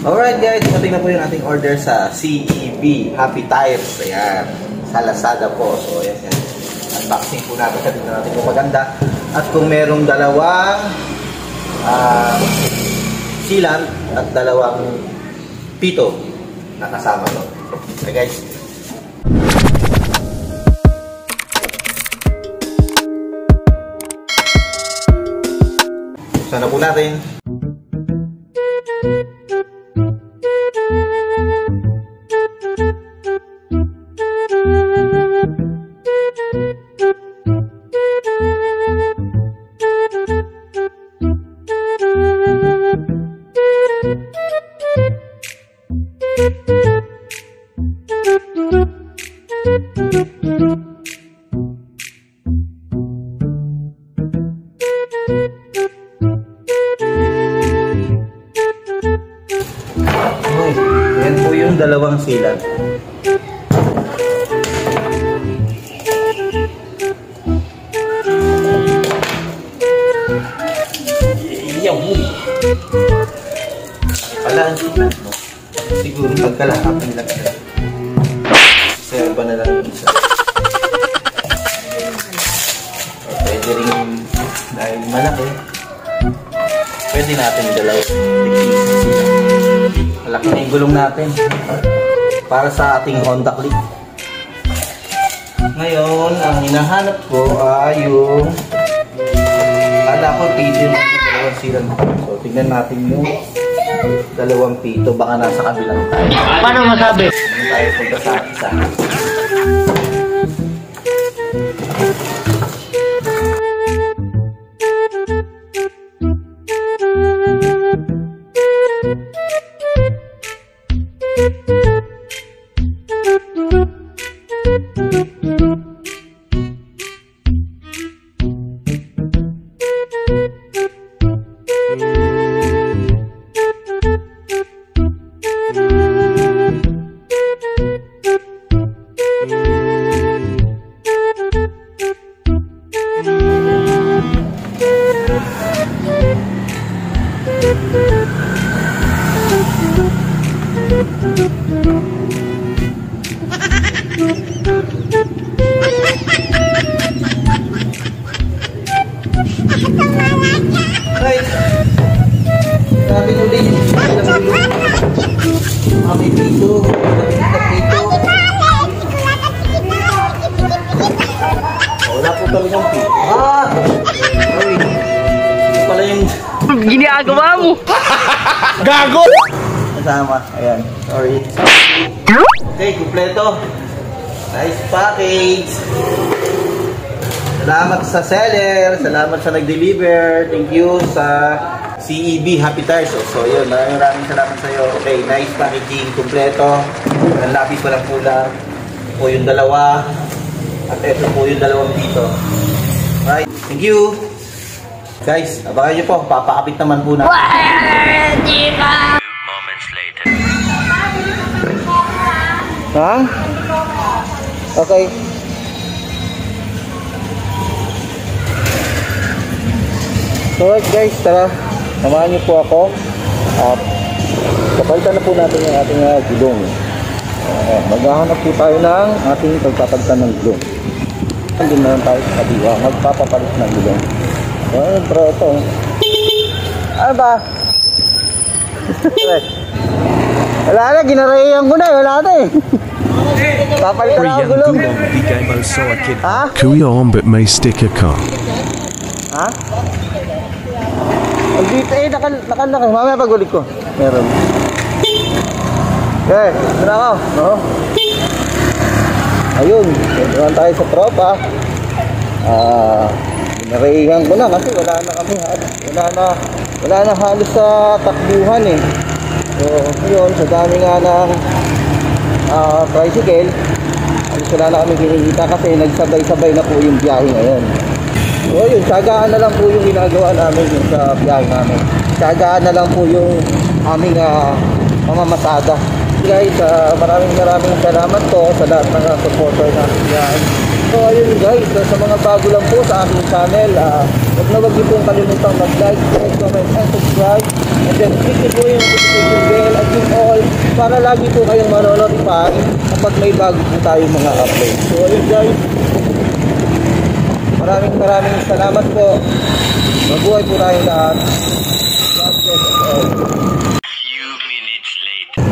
Alright guys, dumating na po yung ating order sa CEB Happy Tires. Ayan, sa Lazada po. So ayan, yan. Unboxing po natin. Tignan natin kung maganda. At kung merong dalawang sealant at dalawang pito na kasama to. Okay guys. Sana po natin. Yan po yung dalawang sealant. Pala ang sealant, no? Siguro pagkalahapin lang siya. Serba na lang yung isa. Pwede rin dahil malaki. Pwede natin dalawa. Malaki na yung gulong natin para sa ating Honda Click. Ngayon, ang hinahanap ko ay yung kala ko pito yung dalawang sealant. So, tignan natin yung dalawang pito. Baka nasa kabilang tayo. Paano masabi? Ano tayo punta sa isa? Right. Sabi ko din, mami pito, pito. Wala po kami ng pito. Uy. Ito pala yung ginagawa mo. Gago! Kasama, ayan. Sorry. Okay, kumpleto. Nice package. Salamat sa seller, salamat sa nag-deliver. Thank you sa CEB Happy Tires. So yun, maraming salamat sa iyo. Okay, nice packaging, kumpleto. Ang lapis walang kulang. Po yung dalawa. At ito po yung dalawang dito. Right, thank you. Guys, abangan nyo po. Papakapit naman po na. Ha? Okay. So guys, tara, samahan niyo po ako at kapalitan na po natin yung ating gulong. Maghahanap po tayo ng ating pagpapalitan ng gulong. Andun na lang tayo sa kabiwa, magpapapalit ng gulong. Pero ito, ano ba? Wala na, ginarayan ko na, wala na eh. Papalitan na ang gulong. Ha? Kuya on but may sticker car. Ha? Dito eh, nakalaki. Mamaya pagulit ko. Meron. Okay, tara ako. No? Ayun, naman tayo sa tropa. Narahingan ko na kasi wala na kami. Wala na halos sa takbuhan eh. So, yun, sa dami nga ng tricycle, halos wala na kami kinikita kasi nagsabay-sabay na po yung biyahe ngayon. So yun, tsagaan na lang po yung ginagawa namin yung sa biyahe namin. Tsagaan na lang po yung aming mamamasada. Guys, maraming salamat po sa lahat ng supporter namin biyahe. So ayun guys, sa mga bago lang po sa aking channel, huwag na huwag niyo pong kalimutang mag-like, comment, and subscribe. And then click niyo po yung notification bell at para lagi po kayong manonotify kapag may bago po tayong mga upload. So ayun guys, maraming salamat po. Mabuhay po tayong lahat. God bless us all. Few minutes later.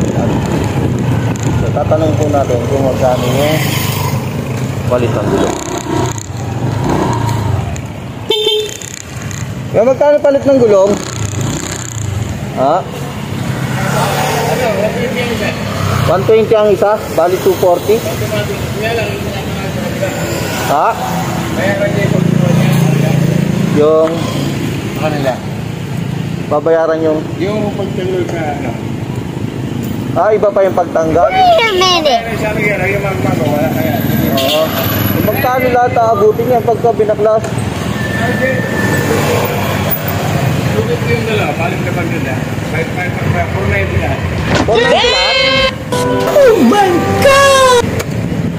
So tatanungin po natin kung magkano yung palit ng gulong. Kaya magkano palit ng gulong? Ha? 120 ang isa, bali 240. Ha? Yung kanila. babayaran yung Pagtanggol ka, ano? iba pa yung pagtanggal. Wait a minute. Sabi ka, yung magmagawa, kaya. Oo. Magkano lahat aabutin niya pagka binaklas? Lugit yung dalawa, balik na pag yun na. 490 na. 490 lahat? Oh my God!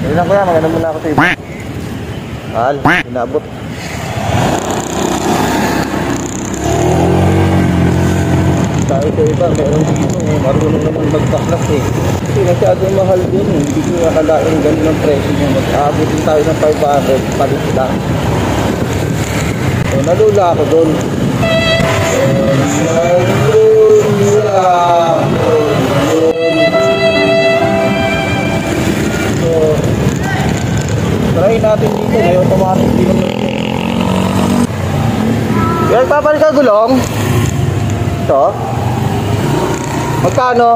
Hindi lang ko yan, maganda muna ako sa iba. Mahal, inabot. Tayo sa iba, meron dito, marunong naman magbaklas eh. Kasi masyadong mahal din eh. Hindi ko nakalain ganun ang presyo niya. Mag-aabutin tayo ng 500, palit lang. So, nalula ako doon. So, try natin dito. May automatic din naman ito. Kaya papalit ka gulong? Ito? Magkano?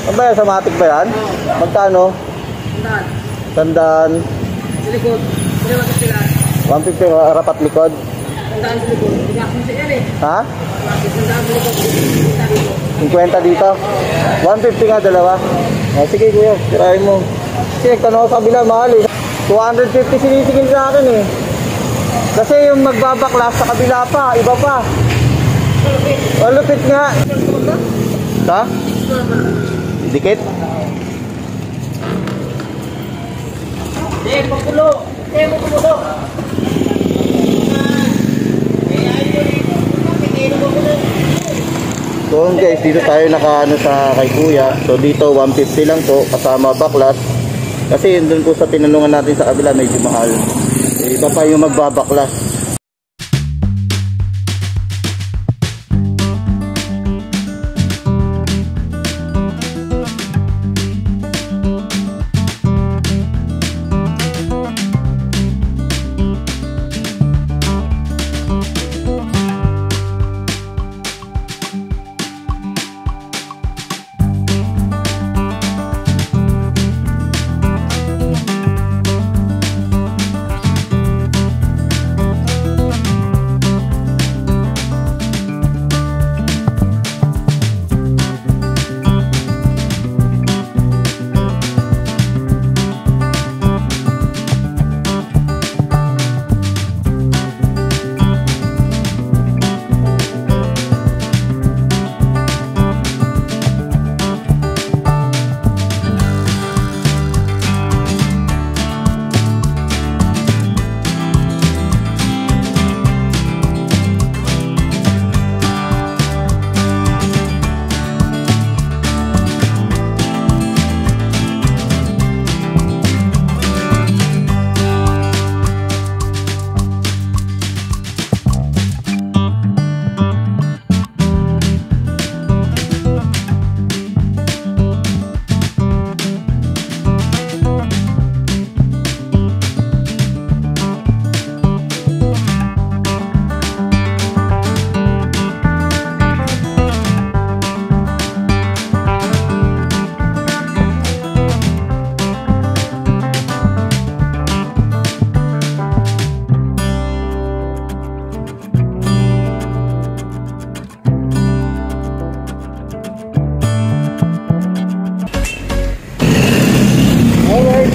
Ano ba yan? Automatic ba yan? Magkano? Tandaan. Sa likod. Hindi naman sila. 150 rapat likod. Tandaan sa likod. Hindi ako sa ere. Ha? Tandaan sa likod. 50 dito. 150 nga dalawa. Sige kuya, tirahin mo. Kasi nagtanong ako sa kabila, mahal eh. 250 sinisigil sa akin eh. Kasi yung magbabaklas sa kabila pa, iba pa. Malupit nga. Ha? Dikit? Pakulo. Pakulo. So guys, dito tayo nakaano sa kay kuya. So dito 150 lang to kasama baklas. Kasi yun dun po sa tinanungan natin sa kabila medyo mahal. Iba pa yung magbabaklas.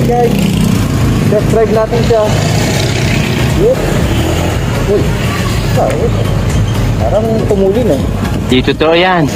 Guys, test drive natin siya. Yes. Uy, parang tumuli na. Di totoo yan.